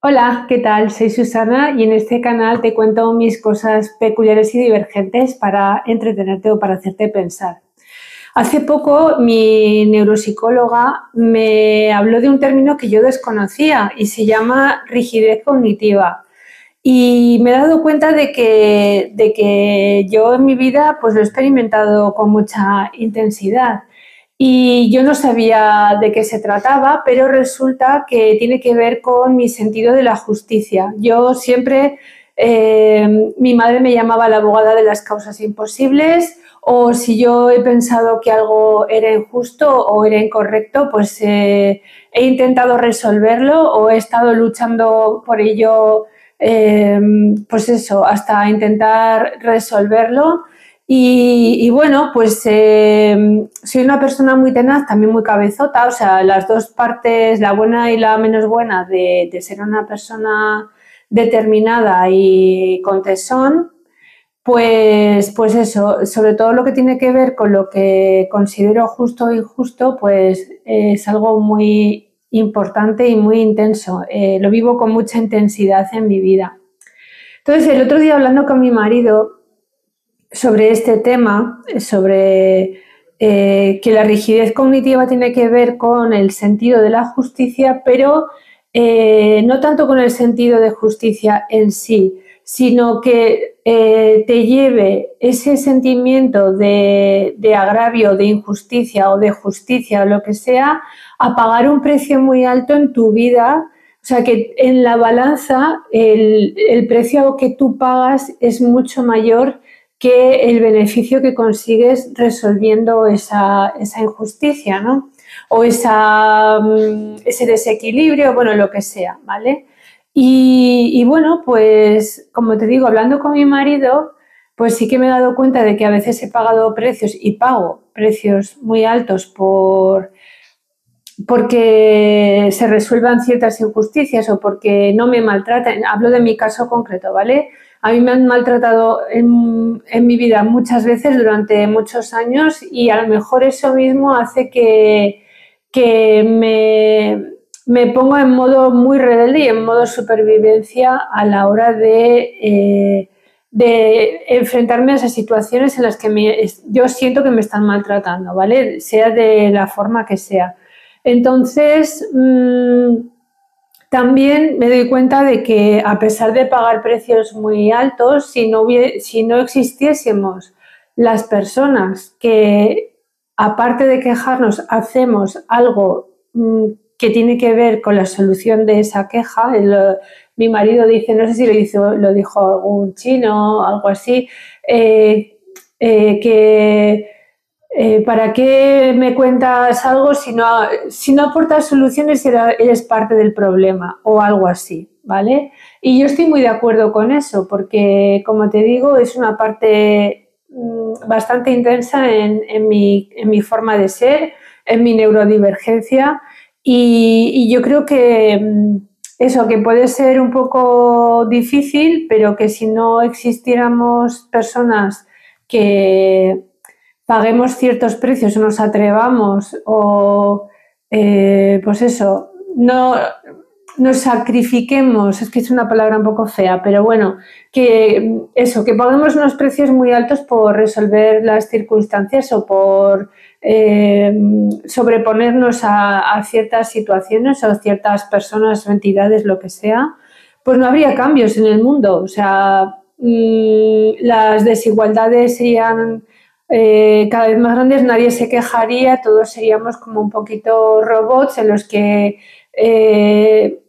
Hola, ¿qué tal? Soy Susana y en este canal te cuento mis cosas peculiares y divergentes para entretenerte o para hacerte pensar. Hace poco mi neuropsicóloga me habló de un término que yo desconocía y se llama rigidez cognitiva. Y me he dado cuenta de que yo en mi vida pues lo he experimentado con mucha intensidad. Y yo no sabía de qué se trataba, pero resulta que tiene que ver con mi sentido de la justicia. Yo siempre, mi madre me llamaba la abogada de las causas imposibles, o si yo he pensado que algo era injusto o era incorrecto, pues he intentado resolverlo o he estado luchando por ello, pues eso, hasta intentar resolverlo. Y bueno, pues soy una persona muy tenaz, también muy cabezota, o sea, las dos partes, la buena y la menos buena de ser una persona determinada y con tesón, pues eso, sobre todo lo que tiene que ver con lo que considero justo o injusto, pues es algo muy importante y muy intenso. Lo vivo con mucha intensidad en mi vida. Entonces, el otro día hablando con mi marido sobre este tema, sobre que la rigidez cognitiva tiene que ver con el sentido de la justicia, pero no tanto con el sentido de justicia en sí, sino que te lleve ese sentimiento de agravio, de injusticia o de justicia o lo que sea, a pagar un precio muy alto en tu vida. O sea que en la balanza el precio que tú pagas es mucho mayor que el beneficio que consigues resolviendo esa injusticia, ¿no? O ese desequilibrio, bueno, lo que sea, ¿vale? Y bueno, pues como te digo, hablando con mi marido, pues sí que me he dado cuenta de que a veces he pagado precios y pago precios muy altos porque se resuelvan ciertas injusticias o porque no me maltratan. Hablo de mi caso concreto, ¿vale? A mí me han maltratado en mi vida muchas veces durante muchos años y a lo mejor eso mismo hace que me pongo en modo muy rebelde y en modo supervivencia a la hora de enfrentarme a esas situaciones en las que yo siento que me están maltratando, ¿vale? Sea de la forma que sea. Entonces, también me doy cuenta de que a pesar de pagar precios muy altos, si no existiésemos las personas que, aparte de quejarnos, hacemos algo que tiene que ver con la solución de esa queja, mi marido dice, no sé si lo dijo algún chino o algo así, que ¿para qué me cuentas algo si no aportas soluciones eres parte del problema o algo así, ¿vale? Y yo estoy muy de acuerdo con eso porque, como te digo, es una parte bastante intensa en mi forma de ser, en mi neurodivergencia y yo creo que eso, que puede ser un poco difícil, pero que si no existiéramos personas que paguemos ciertos precios o nos atrevamos o pues eso, no nos sacrifiquemos, es que es una palabra un poco fea, pero bueno, que eso, que paguemos unos precios muy altos por resolver las circunstancias o por sobreponernos a ciertas situaciones o ciertas personas o entidades, lo que sea, pues no habría cambios en el mundo. O sea, las desigualdades serían cada vez más grandes, nadie se quejaría, todos seríamos como un poquito robots en los que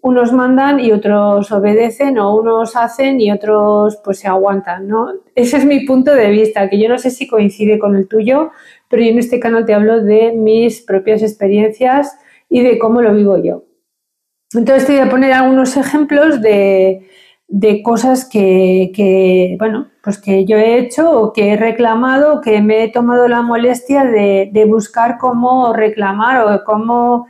unos mandan y otros obedecen o unos hacen y otros pues se aguantan, ¿no? Ese es mi punto de vista, que yo no sé si coincide con el tuyo, pero yo en este canal te hablo de mis propias experiencias y de cómo lo vivo yo. Entonces te voy a poner algunos ejemplos de cosas bueno, pues que yo he hecho o que he reclamado, que me he tomado la molestia de buscar cómo reclamar o cómo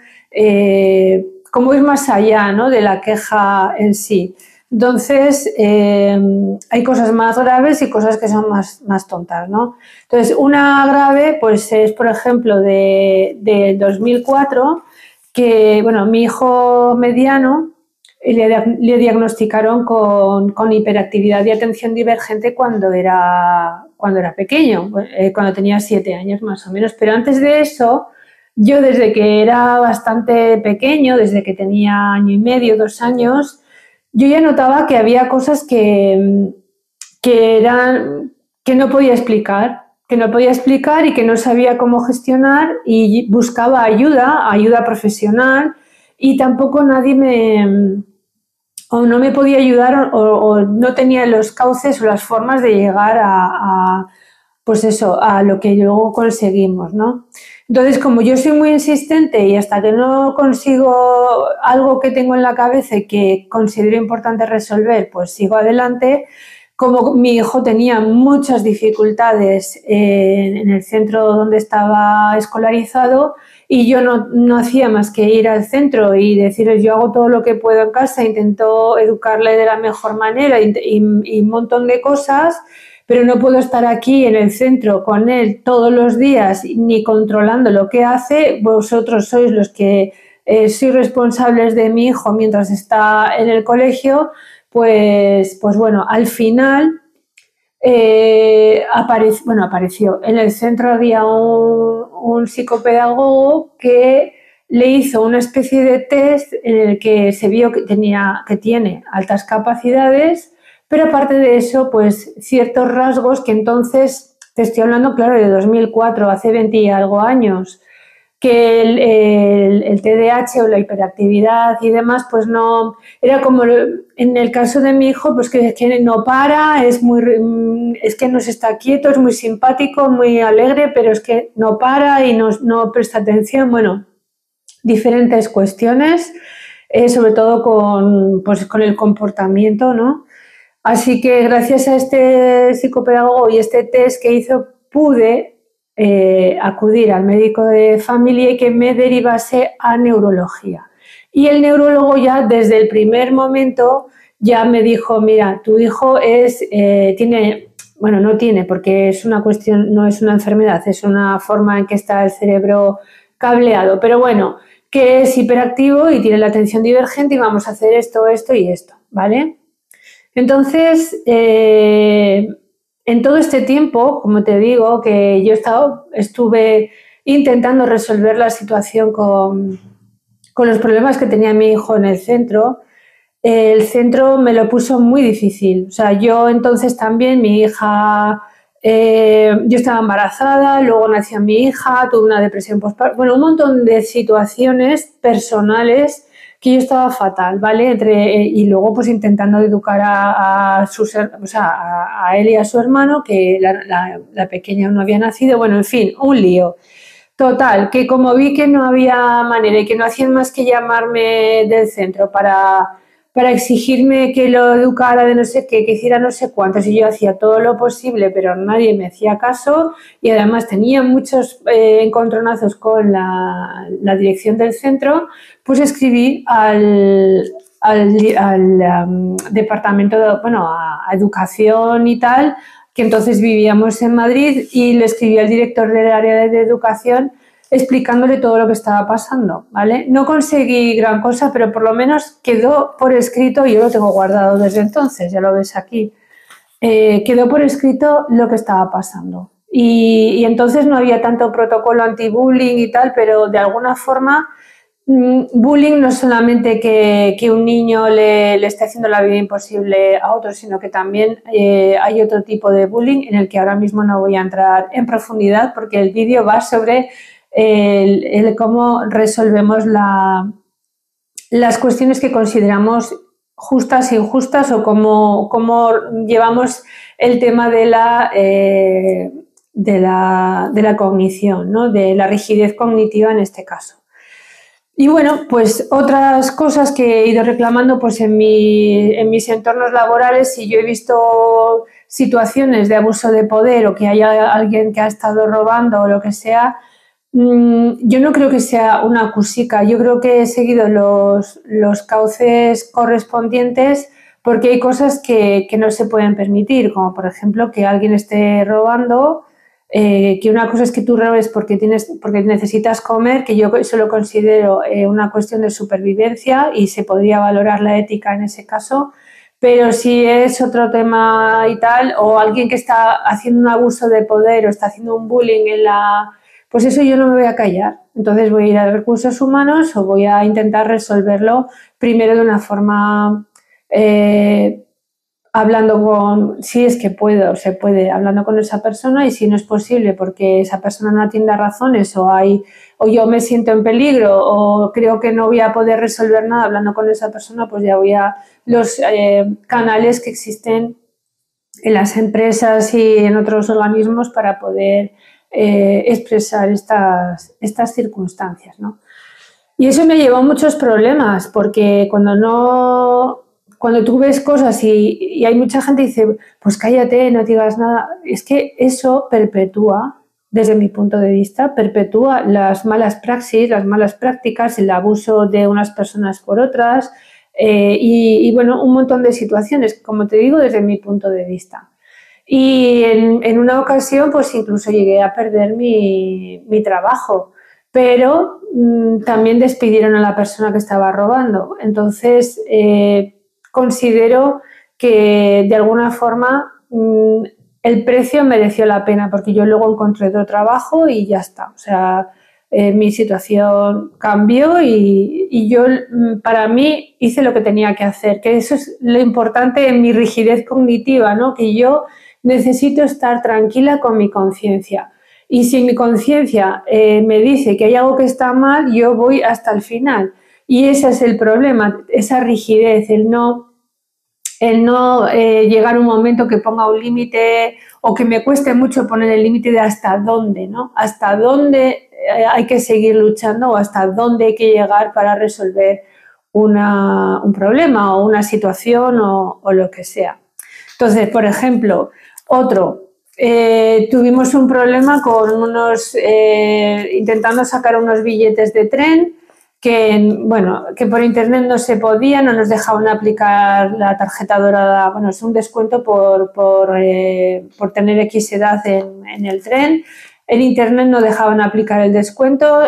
ir más allá, ¿no?, de la queja en sí. Entonces, hay cosas más graves y cosas que son más tontas, ¿no? Entonces, una grave, pues es, por ejemplo, de 2004, que, bueno, mi hijo mediano le diagnosticaron con hiperactividad y atención divergente cuando era pequeño, cuando tenía 7 años más o menos. Pero antes de eso, yo desde que era bastante pequeño, desde que tenía 1 año y medio, 2 años, yo ya notaba que había cosas que no podía explicar, y que no sabía cómo gestionar y buscaba ayuda profesional, y tampoco nadie o no me podía ayudar o no tenía los cauces o las formas de llegar pues eso, a lo que luego conseguimos, ¿no? Entonces, como yo soy muy insistente y hasta que no consigo algo que tengo en la cabeza y que considero importante resolver, pues sigo adelante. Como mi hijo tenía muchas dificultades en el centro donde estaba escolarizado, y yo no hacía más que ir al centro y decirles: yo hago todo lo que puedo en casa, intento educarle de la mejor manera y un montón de cosas, pero no puedo estar aquí en el centro con él todos los días ni controlando lo que hace. Vosotros sois los que sois responsables de mi hijo mientras está en el colegio. Pues bueno, al final apareció. En el centro había un psicopedagogo que le hizo una especie de test en el que se vio que tiene altas capacidades, pero aparte de eso, pues ciertos rasgos que entonces, te estoy hablando, claro, de 2004, hace 20 y algo años, que el TDAH o la hiperactividad y demás, pues no, era como en el caso de mi hijo, pues que no para, es que no se está quieto, es muy simpático, muy alegre, pero es que no para y no presta atención. Bueno, diferentes cuestiones, sobre todo con el comportamiento, ¿no? Así que gracias a este psicopedagogo y este test que hizo, pude acudir al médico de familia y que me derivase a neurología. Y el neurólogo ya desde el primer momento ya me dijo: mira, tu hijo no tiene, porque es una cuestión, no es una enfermedad, es una forma en que está el cerebro cableado, pero bueno, que es hiperactivo y tiene la atención divergente y vamos a hacer esto, esto y esto, ¿vale? Entonces, en todo este tiempo, como te digo, que yo estuve intentando resolver la situación con los problemas que tenía mi hijo en el centro. El centro me lo puso muy difícil. O sea, yo entonces también, mi hija, yo estaba embarazada, luego nació mi hija, tuve una depresión postparto, bueno, un montón de situaciones personales que yo estaba fatal, ¿vale? Y luego pues intentando educar a él y a su hermano, que la pequeña no había nacido, bueno, en fin, un lío. Total, que como vi que no había manera y que no hacían más que llamarme del centro para exigirme que lo educara de no sé qué, que hiciera no sé cuántos, y yo hacía todo lo posible, pero nadie me hacía caso, y además tenía muchos encontronazos con la dirección del centro, pues escribí al departamento, a educación y tal, que entonces vivíamos en Madrid, y le escribí al director del área de educación explicándole todo lo que estaba pasando, ¿vale? No conseguí gran cosa, pero por lo menos quedó por escrito, y yo lo tengo guardado desde entonces, ya lo ves aquí, quedó por escrito lo que estaba pasando. Y entonces no había tanto protocolo anti-bullying y tal, pero de alguna forma bullying no es solamente que un niño le esté haciendo la vida imposible a otro, sino que también hay otro tipo de bullying en el que ahora mismo no voy a entrar en profundidad, porque el vídeo va sobre el cómo resolvemos las cuestiones que consideramos justas e injustas, o cómo llevamos el tema de la cognición, ¿no? De la rigidez cognitiva en este caso. Y bueno, pues otras cosas que he ido reclamando pues en mis entornos laborales, si yo he visto situaciones de abuso de poder o que haya alguien que ha estado robando o lo que sea, yo no creo que sea una cusica. Yo creo que he seguido los cauces correspondientes, porque hay cosas que no se pueden permitir, como por ejemplo que alguien esté robando que una cosa es que tú robes porque necesitas comer, que yo eso lo considero una cuestión de supervivencia y se podría valorar la ética en ese caso, pero si es otro tema y tal, o alguien que está haciendo un abuso de poder o está haciendo un bullying pues eso yo no me voy a callar. Entonces voy a ir a recursos humanos o voy a intentar resolverlo primero de una forma hablando si es que puedo, se puede, hablando con esa persona, y si no es posible porque esa persona no atiende a razones o yo me siento en peligro o creo que no voy a poder resolver nada hablando con esa persona, pues ya voy a los canales que existen en las empresas y en otros organismos para poder expresar estas circunstancias, ¿no? Y eso me llevó a muchos problemas, porque cuando tú ves cosas y hay mucha gente que dice, pues cállate, no digas nada, es que eso perpetúa, desde mi punto de vista, perpetúa las malas praxis, las malas prácticas, el abuso de unas personas por otras y bueno, un montón de situaciones, como te digo, desde mi punto de vista. Y en una ocasión, pues incluso llegué a perder mi trabajo, pero también despidieron a la persona que estaba robando. Entonces, considero que de alguna forma el precio mereció la pena, porque yo luego encontré otro trabajo y ya está. O sea, mi situación cambió y yo, para mí, hice lo que tenía que hacer, que eso es lo importante en mi rigidez cognitiva, ¿no? Que yo necesito estar tranquila con mi conciencia. Y si mi conciencia me dice que hay algo que está mal, yo voy hasta el final. Y ese es el problema, esa rigidez, el no llegar a un momento que ponga un límite o que me cueste mucho poner el límite de hasta dónde, ¿no? Hasta dónde hay que seguir luchando o hasta dónde hay que llegar para resolver un problema o una situación o lo que sea. Entonces, por ejemplo, tuvimos un problema con intentando sacar unos billetes de tren que por internet no se podía, no nos dejaban aplicar la tarjeta dorada, bueno, es un descuento por tener X edad en el tren. En internet no dejaban aplicar el descuento,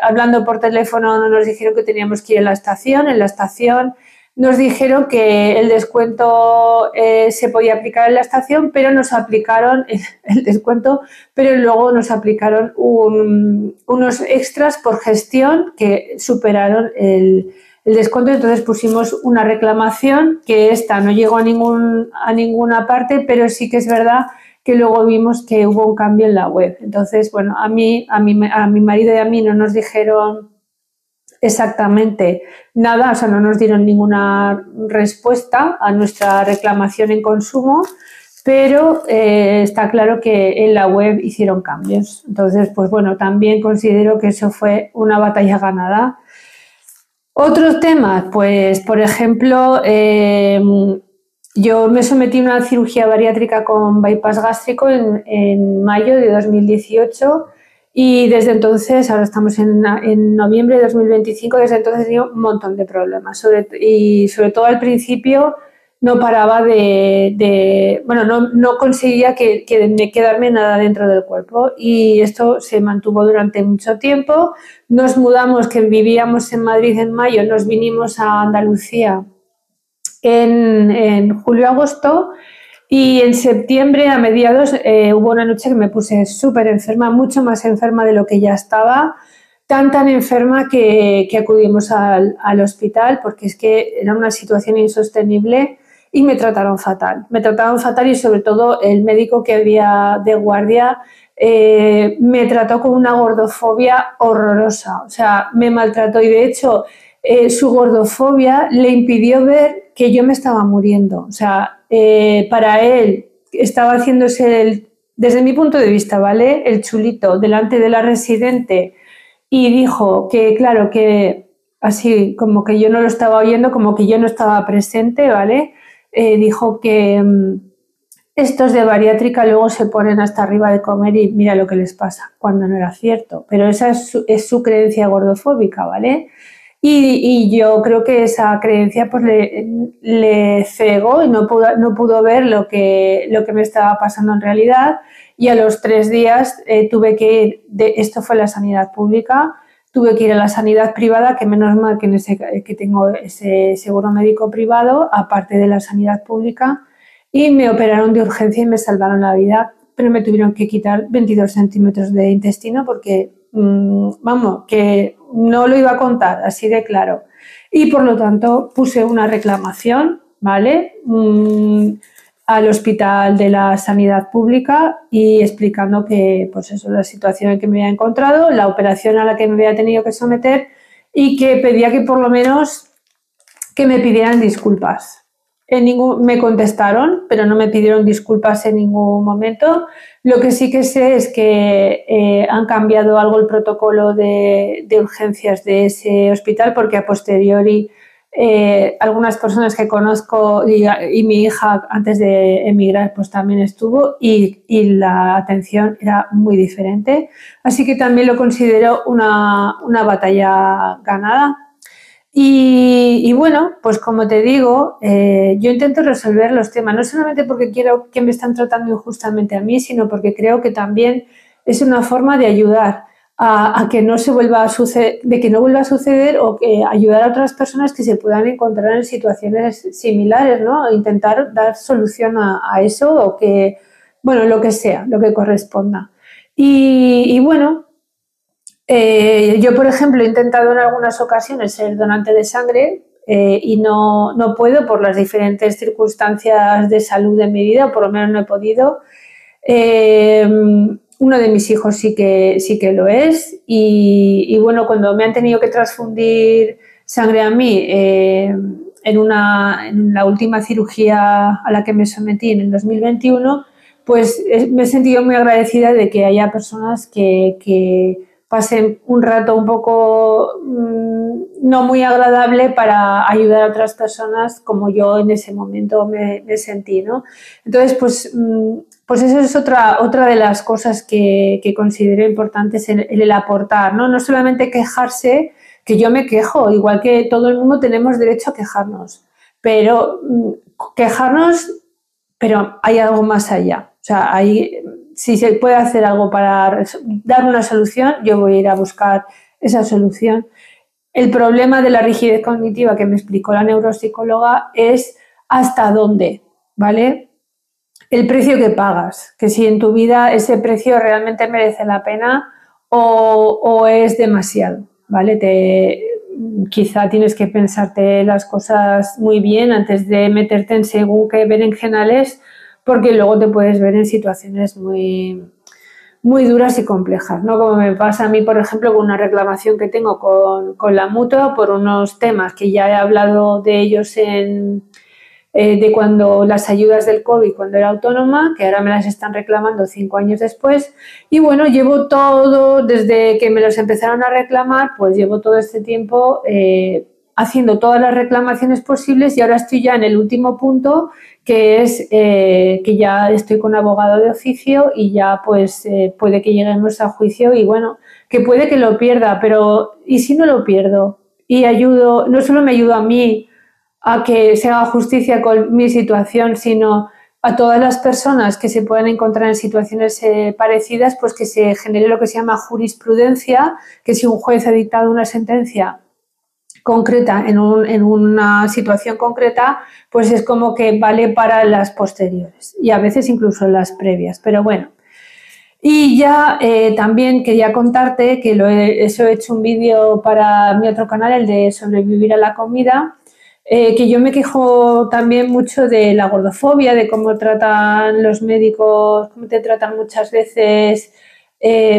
hablando por teléfono no nos dijeron que teníamos que ir a la estación, en la estación nos dijeron que el descuento se podía aplicar en la estación, pero nos aplicaron el descuento, pero luego nos aplicaron unos extras por gestión que superaron el descuento. Entonces pusimos una reclamación que esta no llegó a ninguna parte, pero sí que es verdad que luego vimos que hubo un cambio en la web. Entonces, bueno, a mi marido y a mí no nos dijeron exactamente nada, o sea, no nos dieron ninguna respuesta a nuestra reclamación en consumo, pero está claro que en la web hicieron cambios. Entonces, pues bueno, también considero que eso fue una batalla ganada. Otros temas, pues, por ejemplo, yo me sometí a una cirugía bariátrica con bypass gástrico en mayo de 2018. Y desde entonces, ahora estamos en noviembre de 2025, desde entonces he tenido un montón de problemas. Sobre todo al principio no paraba no conseguía quedarme nada dentro del cuerpo. Y esto se mantuvo durante mucho tiempo. Nos mudamos, que vivíamos en Madrid en mayo, nos vinimos a Andalucía en julio-agosto. Y en septiembre, a mediados, hubo una noche que me puse súper enferma, mucho más enferma de lo que ya estaba, tan enferma que acudimos al hospital porque es que era una situación insostenible y me trataron fatal. Me trataron fatal y sobre todo el médico que había de guardia me trató con una gordofobia horrorosa, o sea, me maltrató y de hecho su gordofobia le impidió ver que yo me estaba muriendo, o sea, para él estaba haciéndose, desde mi punto de vista, ¿vale?, el chulito delante de la residente y dijo que, claro, que así como que yo no lo estaba oyendo, como que yo no estaba presente, ¿vale? Dijo que estos de bariátrica luego se ponen hasta arriba de comer y mira lo que les pasa, cuando no era cierto, pero esa es su creencia gordofóbica, ¿vale? y yo creo que esa creencia pues le cegó y no pudo ver lo que me estaba pasando en realidad, y a los 3 días tuve que ir, esto fue la sanidad pública, tuve que ir a la sanidad privada, que menos mal que tengo ese seguro médico privado, aparte de la sanidad pública, y me operaron de urgencia y me salvaron la vida, pero me tuvieron que quitar 22 centímetros de intestino porque, vamos, que no lo iba a contar, así de claro. Y por lo tanto puse una reclamación, ¿vale? Al hospital de la sanidad pública y explicando que, pues eso, la situación en que me había encontrado, la operación a la que me había tenido que someter y que pedía que por lo menos que me pidieran disculpas. Me contestaron, pero no me pidieron disculpas en ningún momento. Lo que sí que sé es que han cambiado algo el protocolo de urgencias de ese hospital, porque a posteriori algunas personas que conozco y mi hija antes de emigrar pues también estuvo y la atención era muy diferente. Así que también lo considero una batalla ganada. Y bueno, pues como te digo, yo intento resolver los temas, no solamente porque quiero que me están tratando injustamente a mí, sino porque creo que también es una forma de ayudar a que no se vuelva a suceder, de que no vuelva a suceder, o que ayudar a otras personas que se puedan encontrar en situaciones similares, ¿no? Intentar dar solución a eso, o que, bueno, lo que sea, lo que corresponda. Y bueno, yo, por ejemplo, he intentado en algunas ocasiones ser donante de sangre y no puedo por las diferentes circunstancias de salud de mi vida, o por lo menos no he podido. Uno de mis hijos sí que lo es, y bueno, cuando me han tenido que transfundir sangre a mí en la última cirugía a la que me sometí en el 2021, pues me he sentido muy agradecida de que haya personas que pasen un rato un poco no muy agradable para ayudar a otras personas, como yo en ese momento me sentí, ¿no? Entonces, pues eso es otra de las cosas que considero importantes en el aportar, ¿no? No solamente quejarse, que yo me quejo, igual que todo el mundo tenemos derecho a quejarnos, pero quejarnos, pero hay algo más allá. O sea, si se puede hacer algo para dar una solución, yo voy a ir a buscar esa solución. El problema de la rigidez cognitiva que me explicó la neuropsicóloga es hasta dónde, ¿vale? El precio que pagas, que si en tu vida ese precio realmente merece la pena o es demasiado, ¿vale? Quizá tienes que pensarte las cosas muy bien antes de meterte en según qué berenjenales, porque luego te puedes ver en situaciones muy, muy duras y complejas, ¿no? Como me pasa a mí, por ejemplo, con una reclamación que tengo con la mutua por unos temas que ya he hablado de ellos de cuando las ayudas del COVID, cuando era autónoma, que ahora me las están reclamando 5 años después. Y bueno, llevo todo, desde que me los empezaron a reclamar, pues llevo todo este tiempo haciendo todas las reclamaciones posibles, y ahora estoy ya en el último punto, que es que ya estoy con abogado de oficio y ya pues puede que lleguemos a juicio, y bueno, que puede que lo pierda, pero ¿y si no lo pierdo? Y ayudo, no solo me ayudo a mí a que se haga justicia con mi situación, sino a todas las personas que se puedan encontrar en situaciones parecidas, pues que se genere lo que se llama jurisprudencia, que si un juez ha dictado una sentencia concreta en una situación concreta, pues es como que vale para las posteriores y a veces incluso las previas, pero bueno. Y ya también quería contarte que eso he hecho un vídeo para mi otro canal, el de sobrevivir a la comida, que yo me quejo también mucho de la gordofobia, de cómo tratan los médicos, cómo te tratan muchas veces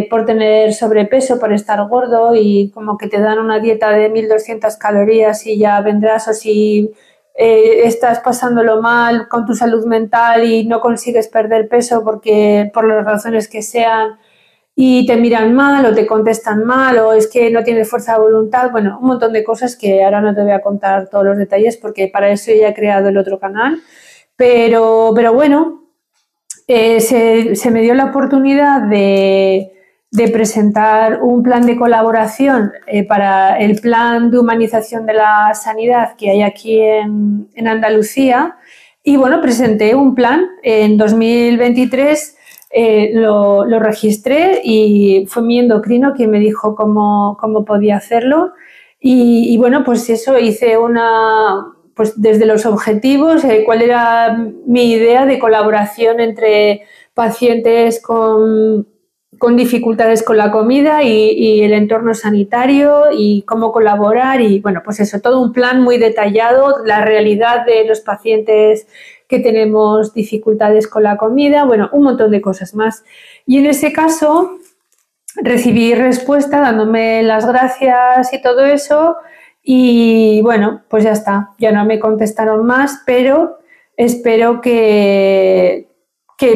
por tener sobrepeso, por estar gordo, y como que te dan una dieta de 1200 calorías y ya vendrás, o si estás pasándolo mal con tu salud mental y no consigues perder peso porque por las razones que sean, y te miran mal o te contestan mal, o es que no tienes fuerza de voluntad, bueno, un montón de cosas que ahora no te voy a contar todos los detalles porque para eso ya he creado el otro canal, pero bueno, se me dio la oportunidad de presentar un plan de colaboración para el plan de humanización de la sanidad que hay aquí en Andalucía. Y bueno, presenté un plan en 2023, lo registré y fue mi endocrino quien me dijo cómo podía hacerlo. Y bueno, pues eso, hice pues desde los objetivos, cuál era mi idea de colaboración entre pacientes con dificultades con la comida y el entorno sanitario y cómo colaborar y bueno, pues eso, todo un plan muy detallado, la realidad de los pacientes que tenemos dificultades con la comida, bueno, un montón de cosas más. Y en ese caso recibí respuesta dándome las gracias y todo eso y bueno, pues ya está, ya no me contestaron más, pero espero que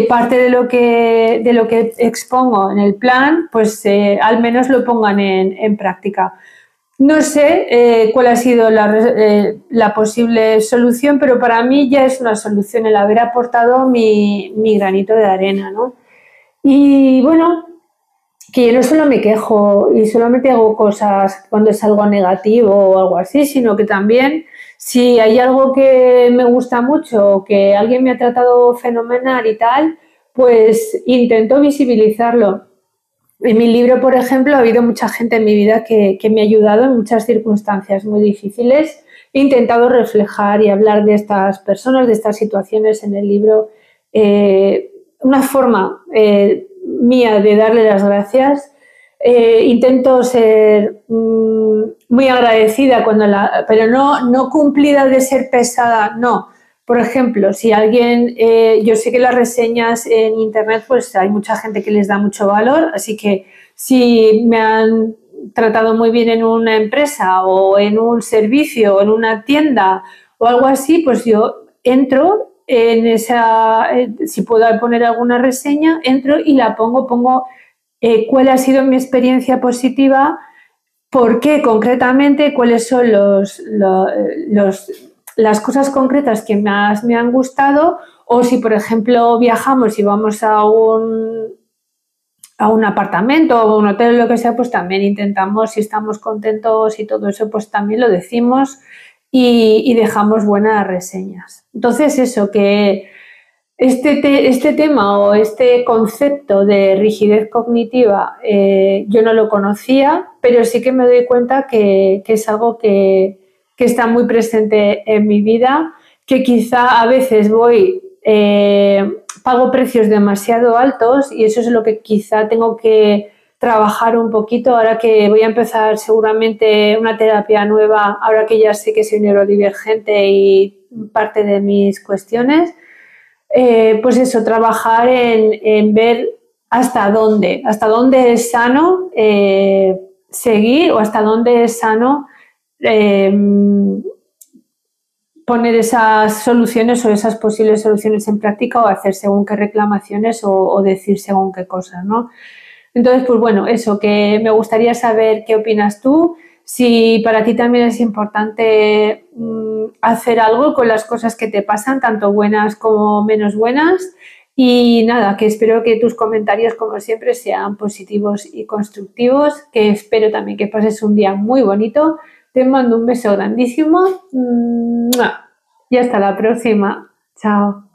parte de lo que expongo en el plan, pues al menos lo pongan en práctica. No sé cuál ha sido la posible solución, pero para mí ya es una solución el haber aportado mi granito de arena, ¿no? Y bueno, que yo no solo me quejo y solamente hago cosas cuando es algo negativo o algo así, sino que también si hay algo que me gusta mucho, que alguien me ha tratado fenomenal y tal, pues intento visibilizarlo. En mi libro, por ejemplo, ha habido mucha gente en mi vida que me ha ayudado en muchas circunstancias muy difíciles. He intentado reflejar y hablar de estas personas, de estas situaciones en el libro. Una forma mía de darle las gracias. Intento ser muy agradecida pero no cumplida de ser pesada, no. Por ejemplo, si alguien, yo sé que las reseñas en internet, pues hay mucha gente que les da mucho valor, así que si me han tratado muy bien en una empresa o en un servicio o en una tienda o algo así, pues yo entro en si puedo poner alguna reseña, entro y la pongo cuál ha sido mi experiencia positiva, por qué concretamente, cuáles son las cosas concretas que más me han gustado, o si, por ejemplo, viajamos y vamos a un apartamento o un hotel o lo que sea, pues también intentamos, si estamos contentos y todo eso, pues también lo decimos y dejamos buenas reseñas. Entonces, eso, que este tema o este concepto de rigidez cognitiva yo no lo conocía, pero sí que me doy cuenta que es algo que está muy presente en mi vida, que quizá a veces pago precios demasiado altos y eso es lo que quizá tengo que trabajar un poquito ahora que voy a empezar seguramente una terapia nueva, ahora que ya sé que soy neurodivergente y parte de mis cuestiones. Pues eso, trabajar en ver hasta dónde es sano seguir o hasta dónde es sano eh, poner esas soluciones o esas posibles soluciones en práctica o hacer según qué reclamaciones o decir según qué cosas, ¿no? Entonces, pues bueno, eso, que me gustaría saber qué opinas tú, si para ti también es importante hacer algo con las cosas que te pasan, tanto buenas como menos buenas. Y nada, que espero que tus comentarios, como siempre, sean positivos y constructivos, que espero también que pases un día muy bonito. Te mando un beso grandísimo y hasta la próxima. Chao.